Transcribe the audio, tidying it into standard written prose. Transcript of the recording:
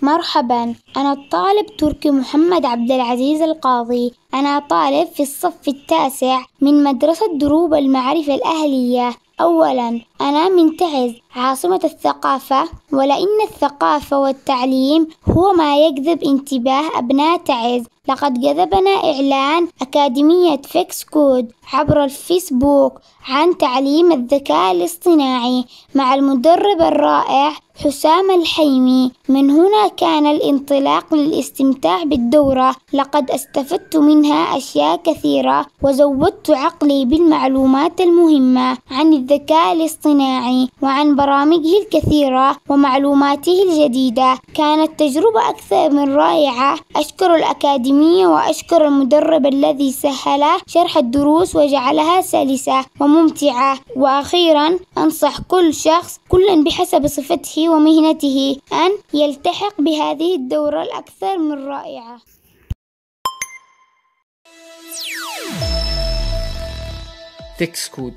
مرحبا، أنا الطالب تركي محمد عبد العزيز القاضي. أنا طالب في الصف التاسع من مدرسة دروب المعرفة الأهلية. أولا، أنا من تعز عاصمة الثقافة، ولأن الثقافة والتعليم هو ما يجذب انتباه أبناء تعز. لقد جذبنا إعلان أكاديمية فيكس كود عبر الفيسبوك عن تعليم الذكاء الاصطناعي مع المدرب الرائع حسام الحيمي. من هنا كان الانطلاق للاستمتاع بالدورة. لقد استفدت منها أشياء كثيرة، وزودت عقلي بالمعلومات المهمة عن الذكاء الاصطناعي وعن برامجه الكثيرة ومعلوماته الجديدة. كانت تجربة أكثر من رائعة. أشكر الأكاديمية وأشكر المدرب الذي سهل شرح الدروس وجعلها سلسة وممتعة. وأخيرا، أنصح كل شخص كلا بحسب صفته ومهنته أن يلتحق بهذه الدورة الأكثر من رائعة. فيكس كود